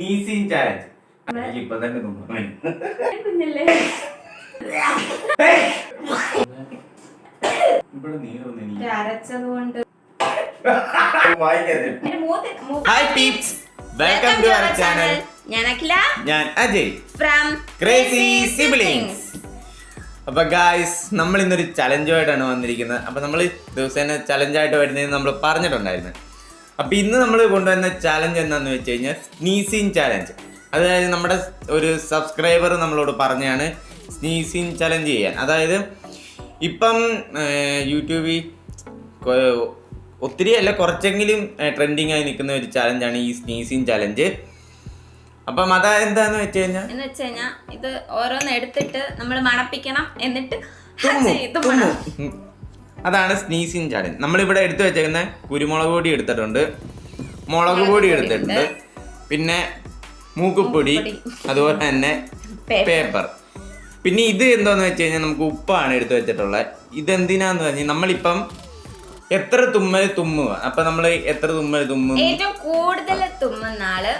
നീസിങ് challenge. ഇപ്പൊ തന്നെ കുഞ്ഞല്ലേ ഇവിടെ നീറുന്നു അരച്ചതുകൊണ്ട്. Hi peeps, welcome to our channel. ഞാൻ അഖില, ഞാൻ അജയ് ഫ്രം ക്രേസി സിബ്ലിങ്സ്. അപ്പൊ ഗായ്സ്, നമ്മൾ ഇന്നൊരു ചലഞ്ചുമായിട്ടാണ് വന്നിരിക്കുന്നത്. അപ്പൊ നമ്മൾ ദിവസേന ചലഞ്ചായിട്ട് വരുന്നതെന്ന് നമ്മൾ പറഞ്ഞിട്ടുണ്ടായിരുന്നു. അപ്പൊ ഇന്ന് നമ്മൾ കൊണ്ടുവന്ന ചലഞ്ച് എന്താണെന്ന് വെച്ച് കഴിഞ്ഞാൽ സ്നീസിങ് ചലഞ്ച്. അതായത് നമ്മുടെ ഒരു സബ്സ്ക്രൈബർ നമ്മളോട് പറഞ്ഞാണ് സ്നീസിങ് ചലഞ്ച് ചെയ്യാൻ. അതായത് ഇപ്പം യൂട്യൂബിൽ ഒത്തിരി അല്ല, കുറച്ചെങ്കിലും ട്രെൻഡിങ് ആയി നിൽക്കുന്ന ഒരു ചലഞ്ചാണ് ഈ സ്നീസിങ് ചലഞ്ച്. അപ്പം അതെന്താന്ന് വെച്ച് കഴിഞ്ഞാൽ ഇത് ഓരോന്ന് എടുത്തിട്ട് നമ്മൾ മണപ്പിക്കണം, എന്നിട്ട് അതാണ് സ്നീസിങ് ചലഞ്ച്. നമ്മളിവിടെ എടുത്തു വെച്ചേക്കുന്ന കുരുമുളക് പൊടി എടുത്തിട്ടുണ്ട്, മുളക് പൊടി എടുത്തിട്ടുണ്ട്, പിന്നെ മൂക്കുപൊടി, അതുപോലെ തന്നെ പേപ്പർ. പിന്നെ ഇത് എന്താന്ന് വെച്ച് കഴിഞ്ഞാൽ നമുക്ക് ഉപ്പാണ് എടുത്തു വെച്ചിട്ടുള്ളത്. ഇതെന്തിനാന്ന് പറഞ്ഞാൽ നമ്മളിപ്പം എത്ര തുമ്മൽ തുമ്മുക, അപ്പൊ നമ്മൾ എത്ര തുമ്മൽ തുമ്മും, ഏറ്റവും കൂടുതൽ തുമ്മുന്ന ആള്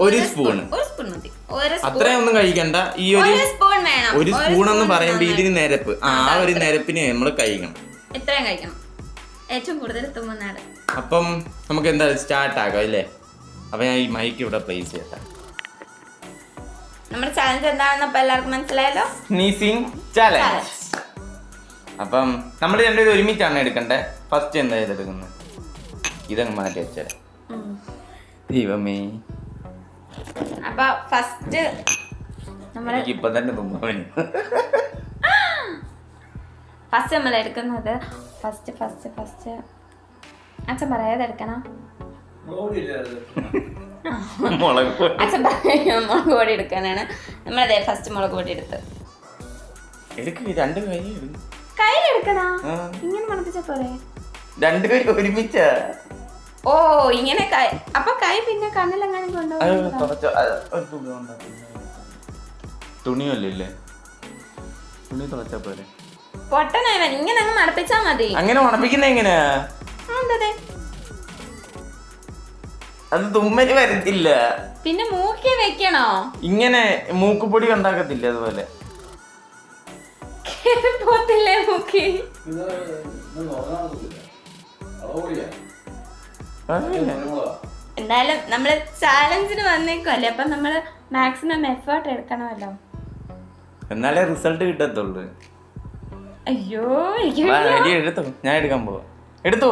ഒരു സ്പൂൺ മതി. അത്രയൊന്നും കഴിക്കണ്ട. ഈ ഒരു സ്പൂൺ എന്ന് പറയുമ്പോ ഇതിന് നിരപ്പ്, ആ ഒരു നിരപ്പിന് നമ്മൾ കഴിക്കണം. എത്രയും കഴിക്കണം, ഏറ്റവും കൂടുതൽ തുമ്മുന്ന ആള്. അപ്പം നമുക്ക് എന്താ സ്റ്റാർട്ട് ആക്കാം അല്ലേ? അപ്പൊ ഞാൻ ഈ മൈക്ക് ഇവിടെ പ്ലേസ് ചെയ്യട്ടെ. നമ്മുടെ ചലഞ്ച് എന്താണെന്ന് അപ്പൊ എല്ലാവർക്കും മനസ്സിലായല്ലോ, സ്നീസിങ് ചലഞ്ച്. അപ്പം നമ്മൾ രണ്ടുപേരും ഒരുമിച്ചാണ് എടുക്കണ്ടേ. ഫസ്റ്റ് എന്താ ചെയ്തെടുക്കുന്നത്, ഇതങ്ങ് മാറ്റി വെച്ചേ. ദൈവമേ, അപ്പൊ ഫസ്റ്റ് ഇപ്പൊ തന്നെ തുമ്മാൻ. ഫസ്റ്റ് നമ്മൾ എടുക്കുന്നത് ഫസ്റ്റ് അച്ഛൻ പറയാതെ എടുക്കണം. മുളക് പൊടി എടുക്കാനാണ്. നമ്മളതെ ഫസ്റ്റ് മുളക് പൊടി എടുത്ത് രണ്ട് കയ്യിലെടുക്കണ. ഇങ്ങനെ മണപ്പിച്ച പോരെ, രണ്ട് കൈ ഒരുമിച്ചാ. ഓ ഇങ്ങനെ അപ്പൊ കൈ പിന്നെ കണ്ണിലെങ്ങനെ തുണിയല്ലേ, തുണി തുളച്ചാ പോരെ. പൊട്ടനായവൻ, ഇങ്ങനെ അങ്ങ് മണപ്പിച്ചാ മതി. അങ്ങനെ മണപ്പിക്കുന്ന എങ്ങനെയാ? അത് തുമ്മല് വരത്തില്ല. പിന്നെ മൂക്കി വെക്കണോ? ഇങ്ങനെ മൂക്കുപൊടി ഉണ്ടാക്കത്തില്ല അതുപോലെ. പോത്തില്ലേ മൂക്കി? എന്തായാലും നമ്മള് ചാലഞ്ചിന് വന്നേക്കല്ലേ, അപ്പൊ നമ്മള് മാക്സിമം എഫേർട്ട് എടുക്കണമല്ലോ, എന്നാലേ റിസൾട്ട് കിട്ടത്തുള്ളൂ. അയ്യോ എടുത്തോ, ഞാൻ എടുക്കാൻ പോവാ. എടുത്തോ,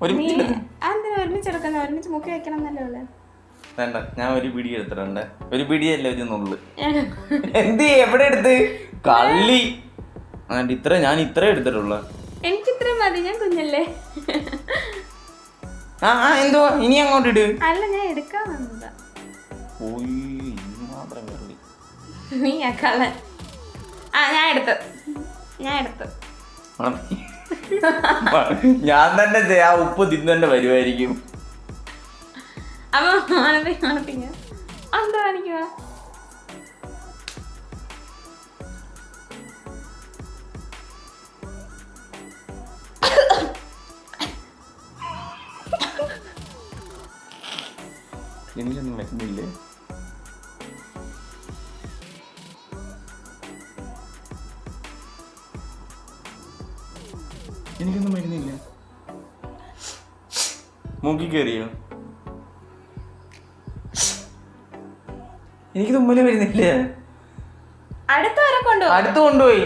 ഒരുമിച്ച് എടുക്കുന്ന, ഒരുമിച്ച് മുക്കി വെക്കണം എന്നല്ലേ. വേണ്ട, ഞാൻ ഒരു പിടി എടുത്തിട്ടുണ്ട്. ഒരു പിടിയല്ല, ഒരു നുള്ളു. എന്ത് എവിടെ എടുത്ത് കള്ളി? ഞാൻ ഇത്ര എടുത്തിട്ടുള്ളൂ. എനിക്കിത്ര മതി, ഞാൻ കുഞ്ഞല്ലേ. എന്തോ ഇനി അങ്ങോട്ട് ഇട്. അല്ല, ഞാൻ എടുക്കാൻ വന്നതാ. നീ കള്ളൻ. ഞാൻ എടുത്തു. ഞാൻ തന്നെ ആ ഉപ്പ് തിന്നെ വരുമായിരിക്കും. അപ്പൊ മണപ്പിക്ക എന്താ കാണിക്കുക? എനിക്കൊന്നും വരുന്നില്ലേ? എനിക്കൊന്നും വരുന്നില്ല. മൂക്കി കയറിയോ? എനിക്ക് തുമ്മല് വരുന്നില്ല. അടുത്ത് കൊണ്ടുപോയി.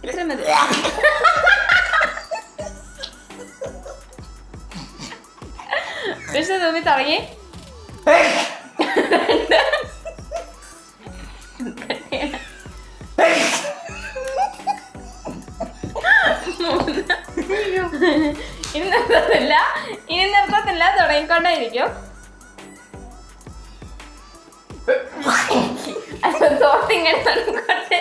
ഇത്ര മതി. പക്ഷെ തുമ്മി തുടങ്ങി. ഇനി നിർത്തത്തില്ല, തുടങ്ങിക്കൊണ്ടേയിരിക്കും. തോട്ടിങ്ങനെ തുടങ്ങിക്കോട്ടെ.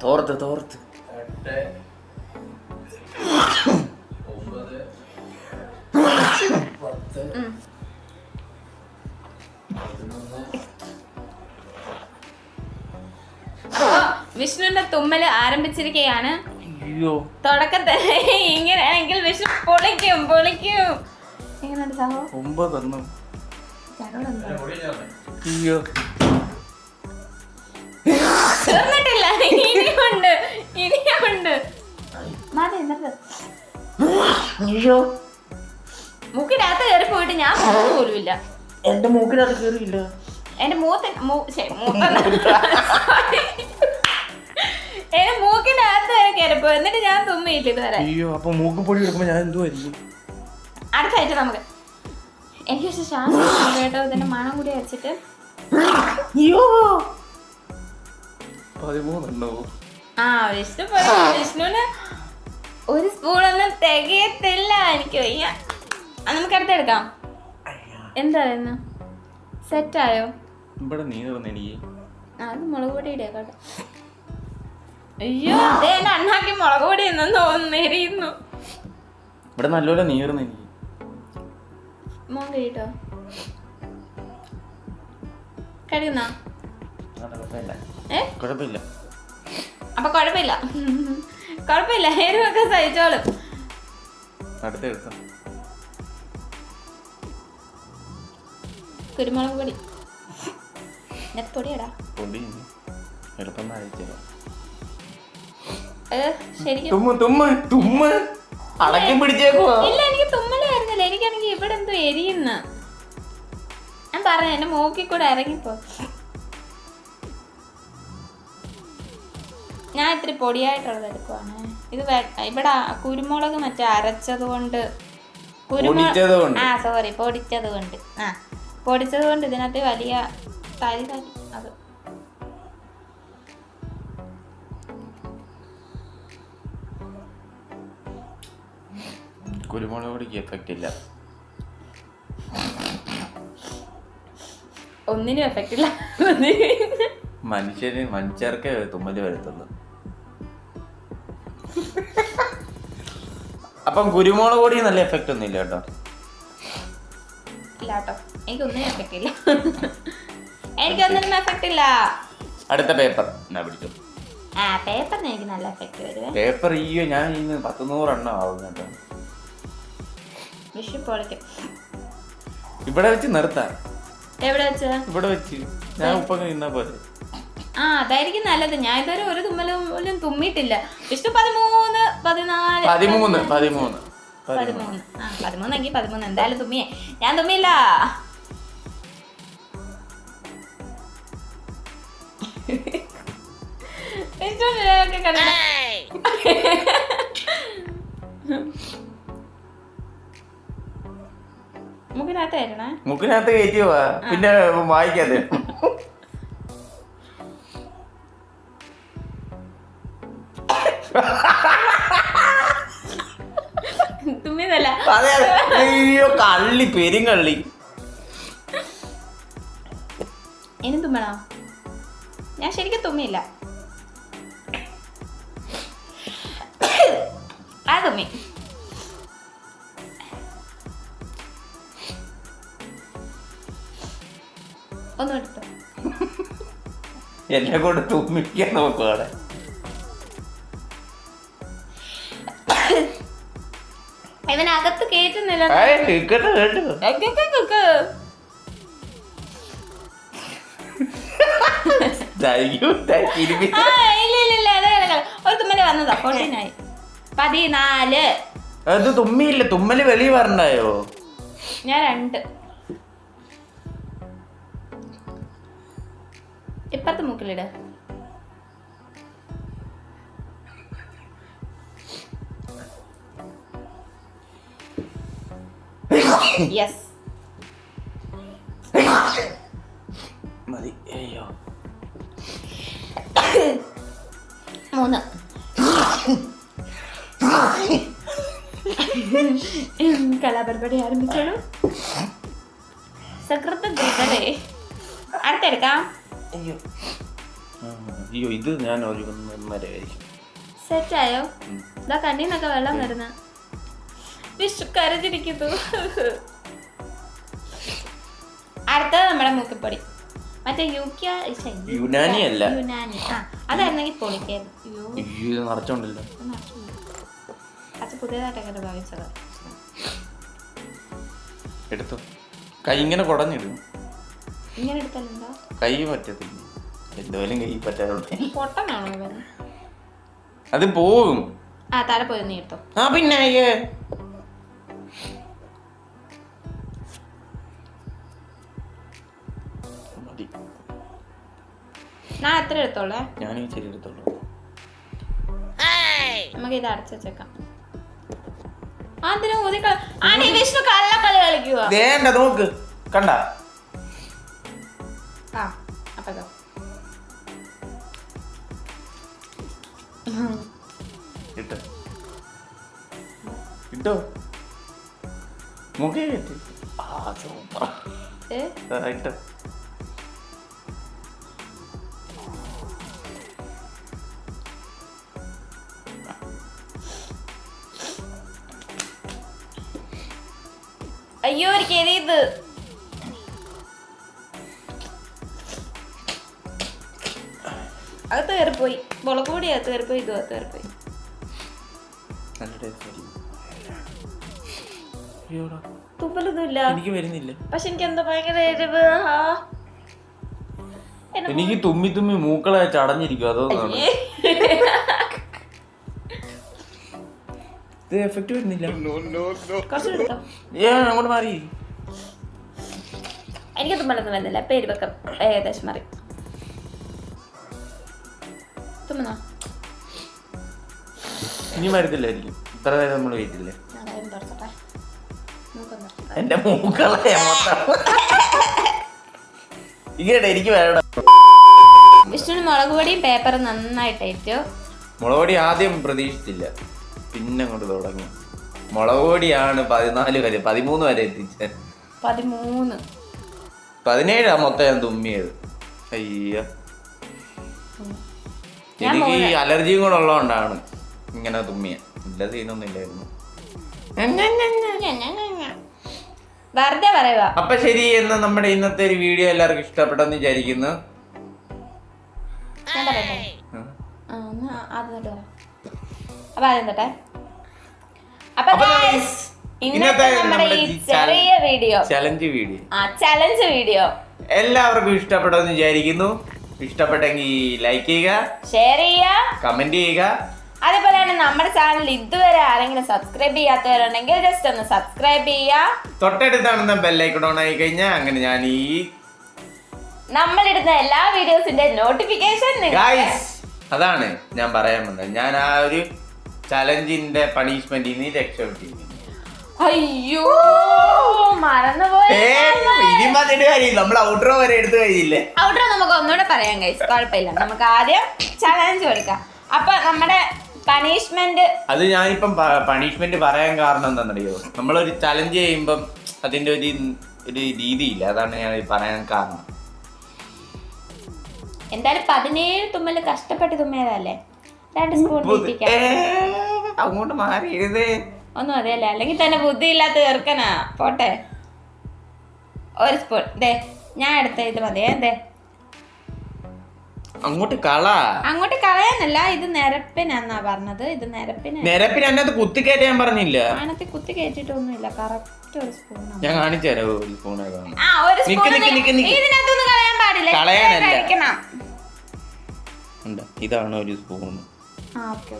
തോർത്ത് 8, 9, 11. വിഷ്ണുവിന്റെ തുമ്മല് ആരംഭിച്ചിരിക്കുകയാണ്. അയ്യോ തുടക്കത്തിൽ ഇങ്ങനെയാണെങ്കിൽ വിഷ്ണു പൊളിക്കും. എങ്ങനെയുണ്ട് സംഭവം? 9 എണ്ണം. അയ്യോ തീർന്നിട്ടില്ല, ഇനിയുണ്ട്. മതി എന്നിട്ട് അയ്യോ മൂക്കിനകത്ത് കയറി പോയിട്ട് ഞാൻ പോലുമില്ല. എന്റെ മൂക്കിനകത്ത് കയറിയില്ല. എന്റെ മൂക്കിനകത്ത് വരെ കയറിപ്പോ, എന്നിട്ട് ഞാൻ തുമ്മിയില്ല ഇതുവരെ. അയ്യോ അപ്പൊ മൂക്ക് പൊടി എടുക്കുമ്പോ ഞാൻ എന്തുവായിരിക്കും? അടുത്ത ആഴ്ച നമുക്ക് എനിക്ക് പക്ഷെ ശ്വാസം കേട്ടോ, ഇതിന്റെ മണം കൂടി അരച്ചിട്ട്. അയ്യോ 13 എണ്ണോ? ആ വിഷ്ണുവിന് ഒരു സ്പൂണൊന്നും തികയത്തില്ല. എനിക്ക് വയ്യ. നമുക്ക് അടുത്തെടുക്കാം. എന്താ സെറ്റായോ? ഇവിടെ നീർന്ന് എനിക്ക്. അത് മുളക് പൊടി ഇടേക്കട്ടെ. അയ്യോ എന്നെ അണ്ണാക്കി മുളക് പൊടി എന്നു തോന്നുന്നു, എരിയുന്നു. ഇവിടെ നല്ലപോലെ നീർന്ന് എനിക്ക്. മോൻ കഴിട്ടോ? കഴിയുന്ന കുഴപ്പമില്ല. അപ്പൊ കുഴപ്പമില്ല, എരിവൊക്കെ സഹിച്ചോളും. അടുത്തെടുത്ത കുരുമുളക് പൊടി പൊടിയടാ. പൊടി എളുപ്പം അയച്ചോ. ശരിക്കും അടക്കി പിടിച്ചേക്കുവാ. ഇല്ല, എനിക്ക് തുമ്മല് വരുന്നില്ല. എനിക്കാണെങ്കിൽ ഇവിടെ എന്തോ എരിയുന്ന. ഞാൻ പറഞ്ഞു എന്റെ മൂക്കിൽ കൂടെ ഇറങ്ങിപ്പോ. ഞാൻ ഇത്തിരി പൊടിയായിട്ടുള്ളത് എടുക്കുവാണ്. ഇത് ഇവിടെ കുരുമുളക് മറ്റേ അരച്ചത് കൊണ്ട്, പൊടിച്ചത് കൊണ്ട് ഇതിനകത്ത് വലിയ തരി അത്. കുരുമുളക് പൊടിക്ക് എഫക്റ്റ് ഇല്ല. ഒന്നിനും എഫക്റ്റ് ഇല്ല. മനുഷ്യർക്ക് തുമ്മല് വരുത്തുള്ളൂ. അപ്പം കുരുമുളക് പൊടി നല്ല എഫക്റ്റ് ഒന്നും ഇല്ല കേട്ടോ. ഇല്ല കേട്ടോ, എനിക്കൊന്നിനും എഫക്റ്റ് ഇല്ല. എനിക്കൊന്നിനും എഫക്റ്റ് ഇല്ല. അടുത്ത പേപ്പർ എന്നാ പിടിച്ചു. പേപ്പറിന് എനിക്ക് നല്ല എഫക്റ്റ് വരുവേ. പേപ്പർ അയ്യോ ഞാൻ ഇന്ന് 100 എണ്ണം ആവും കേട്ടോ. വിഷു പൊളിക്കും. ഇവിടെ വെച്ച് നിർത്താം. എവിടെ വെച്ച്? ഇവിടെ വെച്ച് ഞാൻ ഉപ്പൊക്കെ നിന്നാ പോലെ. അതായിരിക്കും നല്ലത്. ഞാൻ ഇതുവരെ ഒരു തുമ്മലും തുമ്മിയിട്ടില്ല. വിഷ്ണു 13, 14, 13 എങ്കിൽ 13 എന്തായാലും തുമ്മിയേ. ഞാൻ തുമ്മിയില്ല. മുക്കിനകത്ത് കയറ്റി പോവാ, പിന്നെ വായിക്കാതെ. തുമ്മിയതല്ല. അയ്യോ കള്ളി, പെരുങ്കള്ളി. ഇനി തുമ്മണോ? ഞാൻ ശരിക്കും തുമ്മിയില്ല. ആ തുമ്മി. ഒന്നും എടുത്തോ. എന്നെ കൊണ്ട് തുമ്മിക്കാൻ നോക്കുവാണ്. ഇവനകത്ത് കേറ്റുന്നില്ല. ഒരു തുമ്മല് വന്നതാ. 14 14. അത് തുമ്മിയില്ല, തുമ്മല് വെളിയിൽ വരണ്ടായോ? ഞാൻ 2. ഇപ്പത്തെ മൂക്കിലിട. യെസ് മതി. അയ്യോ 3. കലാപരിപാടി ആരംഭിച്ചോളൂ. സകൃതല്ലേ. അടുത്തെടുക്കാം. അയ്യോ അയ്യോ ഇത് ഞാൻ ഒരു 1.5 കഴിക്കും. സെറ്റായോ? ഇതാ കണ്ണീന്നൊക്കെ വെള്ളം വരുന്ന വിഷു കരഞ്ഞിരിക്കുന്നു. അടുത്തത് നമ്മുടെ മൂക്കിപ്പൊടി. മറ്റേ യുനാനി അല്ല. യുനാനി. ആ അതായിരുന്നെങ്കിൽ പൊളിക്കായിരുന്നു. അയ്യോ ഇത് നിറച്ചോണ്ടല്ലോ. അത് പുതിയതായിട്ടൊക്കെ ഭാവിച്ചത്. എടുത്തു. കൈ ഇങ്ങനെ കുടഞ്ഞിടും. ഇങ്ങനെ എടുത്താലെന്താ? കൈ പറ്റത്തില്ല. എന്തുപോലും കൈ പറ്റാറുണ്ട്. പൊട്ടനാണോ ഇവൻ? അത് പോവും. ആ തല പോയി നീ എടുത്തോ. ആ പിന്നെ മതി. ഞാൻ എത്ര എടുത്തോളേ? ഞാൻ ശരി എടുത്തോളൂ. നമുക്ക് ഇത് അടച്ചു വെച്ചേക്കാം. അതിന് വിഷ്ണു കള്ളക്കളി കളിക്കുക. വേണ്ട നോക്ക് കണ്ട. ആ അപ്പൊ ഇട്ടോ ഇട്ടോ മുഖേ കിട്ടി. ആ സൂപ്പർ. ഇട്ടോ അയ്യോ ഒരു ഇത് അകത്ത് കയറിപ്പോയി. മുളക് പൊടി അകത്ത് കയറിപ്പോയി. ഇതും അകത്ത് കയറിപ്പോയി. തുപ്പലൊന്നുമില്ല. എനിക്ക് വരുന്നില്ല. പക്ഷെ എനിക്ക് എന്താ ഭയങ്കര എരിവ്. എനിക്ക് തുമ്മി തുമ്മി മൂക്കളെ ചടഞ്ഞിരിക്കും. അതോ ഇത് എഫക്ട് വരുന്നില്ല. കുറച്ചെടുത്തോ. അങ്ങോട്ട് മാറി. എനിക്ക് തുമ്മലൊന്നും വരുന്നില്ല. പേര് വെക്കം ഏകദേശം മാറി. തുമ്മുന്നോ? ഇനി മരുന്നില്ലായിരിക്കും. ഇത്ര നേരം നമ്മൾ വെയിറ്റില്ലേ. തുറച്ചോട്ടെ. എന്റെ മൂക്കളെ ഇങ്ങനെ എനിക്ക് വേണ്ട. വിഷ്ണുവിന് മുളക് പൊടിയും പേപ്പറും നന്നായിട്ടേറ്റു. മുളക് പൊടി ആദ്യം പ്രതീക്ഷിച്ചില്ല, പിന്നെ അങ്ങോട്ട് തുടങ്ങി. മുളക് പൊടിയാണ് 14 വരെ 13 വരെ എത്തിച്ചത്. 13 17 മൊത്തം ഞാൻ തുമ്മിയത്. അയ്യ എനിക്ക് ഈ അലർജിയും കൂടെ ഉള്ളതുകൊണ്ടാണ് ഇങ്ങനെ തുമ്മിയ. ഇല്ല സീനൊന്നും ഇല്ലായിരുന്നു. വെറുതെ പറയുക. അപ്പൊ ശരി, എന്ന് നമ്മുടെ ഇന്നത്തെ ഒരു വീഡിയോ എല്ലാവർക്കും ഇഷ്ടപ്പെട്ടെന്ന് വിചാരിക്കുന്നു. ഞാൻ പറയട്ടെ? അപ്പൊ ആദ്യം തൊട്ടെ. അപ്പൊ ഇന്നത്തെ നമ്മുടെ ഈ ചെറിയ വീഡിയോ ചലഞ്ച് വീഡിയോ എല്ലാവർക്കും ഇഷ്ടപ്പെട്ടെന്ന് വിചാരിക്കുന്നു. ഇഷ്ടപ്പെട്ടെങ്കിൽ ലൈക്ക് ചെയ്യുക, ഷെയർ ചെയ്യുക, കമന്റ് ചെയ്യുക. അതേപോലെ തന്നെ നമ്മുടെ ചാനൽ ഇതുവരെ ആരെങ്കിലും സബ്സ്ക്രൈബ് ചെയ്യാത്തവരുണ്ടെങ്കിൽ ജസ്റ്റ് ഒന്ന് സബ്സ്ക്രൈബ് ചെയ്യുക. തൊട്ടടുത്താണെന്ന ബെല്ലൈക്കൺ ഓൺ ആയി കഴിഞ്ഞാൽ അങ്ങനെ ഞാൻ ഈ നമ്മളിടുന്ന എല്ലാ വീഡിയോസിന്റെ നോട്ടിഫിക്കേഷൻ അതാണ് ഞാൻ പറയാൻ വന്നത്. ഞാൻ ആ ഒരു ചലഞ്ചിന്റെ പണിഷ്മെന്റിൽ നിന്ന് രക്ഷപ്പെട്ടിരിക്കുന്നു. അയ്യോ മറന്നുപോയി. നമ്മൾ ഔട്ട്രോ വരെ എടുത്തു കഴിഞ്ഞില്ലേ? ഔട്ട്രോ നമുക്ക് ഒന്നുകൂടെ പറയാം ഗൈസ്, കുഴപ്പമില്ല. നമുക്ക് ആദ്യം ചലഞ്ച് കൊടുക്കാം. അപ്പൊ നമ്മുടെ പണിഷ്മെന്റ്, അത് ഞാനിപ്പം പണിഷ്മെന്റ് പറയാൻ കാരണം എന്താണെന്നറിയോ, നമ്മളൊരു ചലഞ്ച് ചെയ്യുമ്പം അതിന്റെ ഒരു രീതിയില്ല. അതാണ് ഞാൻ പറയാൻ കാരണം. എന്തായാലും 17 തുമ്മല് കഷ്ടപ്പെട്ട് തുമ്മിയതല്ലേ. 2 സ്പൂൺ അങ്ങോട്ട് മാറിയത് ഒന്നും മതിയല്ലേ, അല്ലെങ്കിൽ തന്നെ ബുദ്ധിയില്ലാത്ത ചേർക്കനാ. പോട്ടെ, 1 സ്പൂൺ. ദേ ഞാൻ എടുത്ത ഇത് മതിയേ. ദേ അങ്ങോട്ട് കളയാനല്ല, ഇത് നിരപ്പിനാന്നാ പറഞ്ഞത്. ഇത് നിരപ്പിന് അതിനകത്ത് കുത്തി കയറ്റി ഞാൻ പറഞ്ഞില്ല. അതിനകത്ത് കുത്തി കയറ്റിട്ടൊന്നുമില്ല. Correct 1 spoon. ഞാൻ കാണിച്ചു തരാം. 1 സ്പൂൺ ഇതിനകത്തൊന്നും കളയാൻ പാടില്ല. കളയാനല്ല, ഇതാണ് 1 സ്പൂൺ. ഓക്കെ.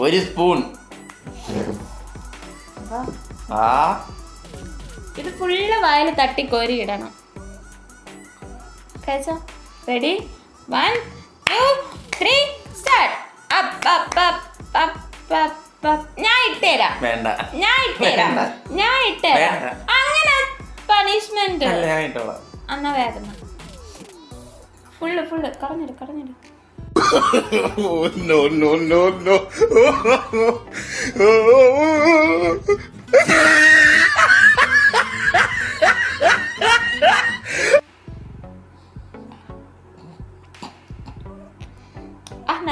1 സ്പൂൺ. ഇത് ഫുള്ള് വായിൽ തട്ടി കോരി ഇടണം. കഴിച്ചോ? റെഡി? 1 2 3 സ്റ്റാർട്ട്. ഞാൻ ഇട്ടുതരാം. വേണ്ട, ഞാൻ ഇട്ടുതരാം. അങ്ങനെ പണിഷ്മെന്റ് എന്നാ വേദന ഫുള്ള് കളഞ്ഞിട്. No.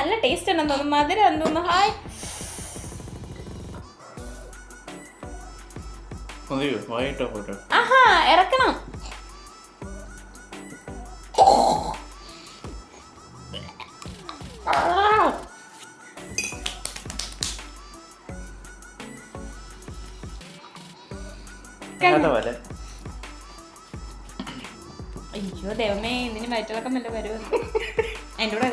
നല്ല ടേസ്റ്റ് ഉണ്ടെന്ന് തോന്നുന്നു. മധുരം എന്ന് തോന്നുന്നു. ഹായ്. ആഹാ ഇറക്കണം. അയ്യോ ദൈവമേ, ഇതിന് വയറ്റിളക്കം വല്ല വരുമെന്ന് എൻ്റെ കൂടെ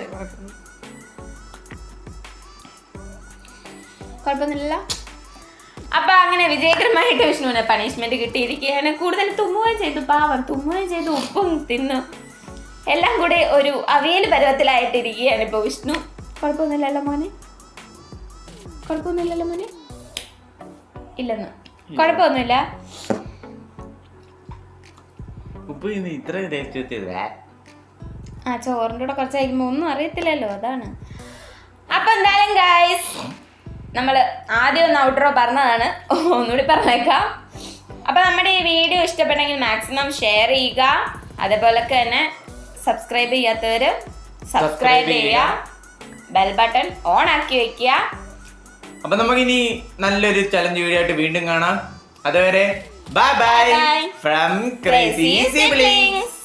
കുഴപ്പമൊന്നുമില്ല. അപ്പൊ അങ്ങനെ വിജയകരമായിട്ട് വിഷ്ണുവിന് പണിഷ്മെന്റ് കിട്ടിയിരിക്കുകയാണ്. കൂടുതൽ തുമ്മുകയും ചെയ്തു, പാവം തുമ്മുകയും ചെയ്തു, ഉപ്പും തിന്നു, എല്ലാം കൂടെ ഒരു അവിയൽ പരുവത്തിലായിട്ടിരിക്കുകയാണ് ഇപ്പൊ വിഷ്ണു. കുഴപ്പമൊന്നുമില്ലല്ലോ മോനെ? കുഴപ്പമൊന്നുമില്ലല്ലോ മോനെ? ഇല്ലെന്ന് കുഴപ്പമൊന്നുമില്ല. ഉപ്പ് ഇത്ര ടേസ്റ്റ് വെച്ചത് ആ ചോറിൻ്റെ കൂടെ കുറച്ച് കഴിക്കുമ്പോൾ ഒന്നും അറിയത്തില്ലല്ലോ, അതാണ്. അപ്പൊ എന്തായാലും ഗായ്സ്, നമ്മൾ ആദ്യം ഒന്ന് ഔട്ട്റോ പറഞ്ഞതാണ്, ഒന്നുകൂടി പറഞ്ഞേക്കാം. അപ്പൊ നമ്മുടെ ഈ വീഡിയോ ഇഷ്ടപ്പെട്ടെങ്കിൽ മാക്സിമം ഷെയർ ചെയ്യുക. അതേപോലെ തന്നെ സബ്സ്ക്രൈബ് ചെയ്യാത്തവര് സബ്സ്ക്രൈബ് ചെയ്യുക, ബെൽ ബട്ടൺ ഓൺ ആക്കി വെക്കുക. അപ്പൊ നമുക്കിനി നല്ലൊരു ചലഞ്ച് വീഡിയോ ആയിട്ട് വീണ്ടും കാണാം. അതുവരെ bye bye from crazy siblings.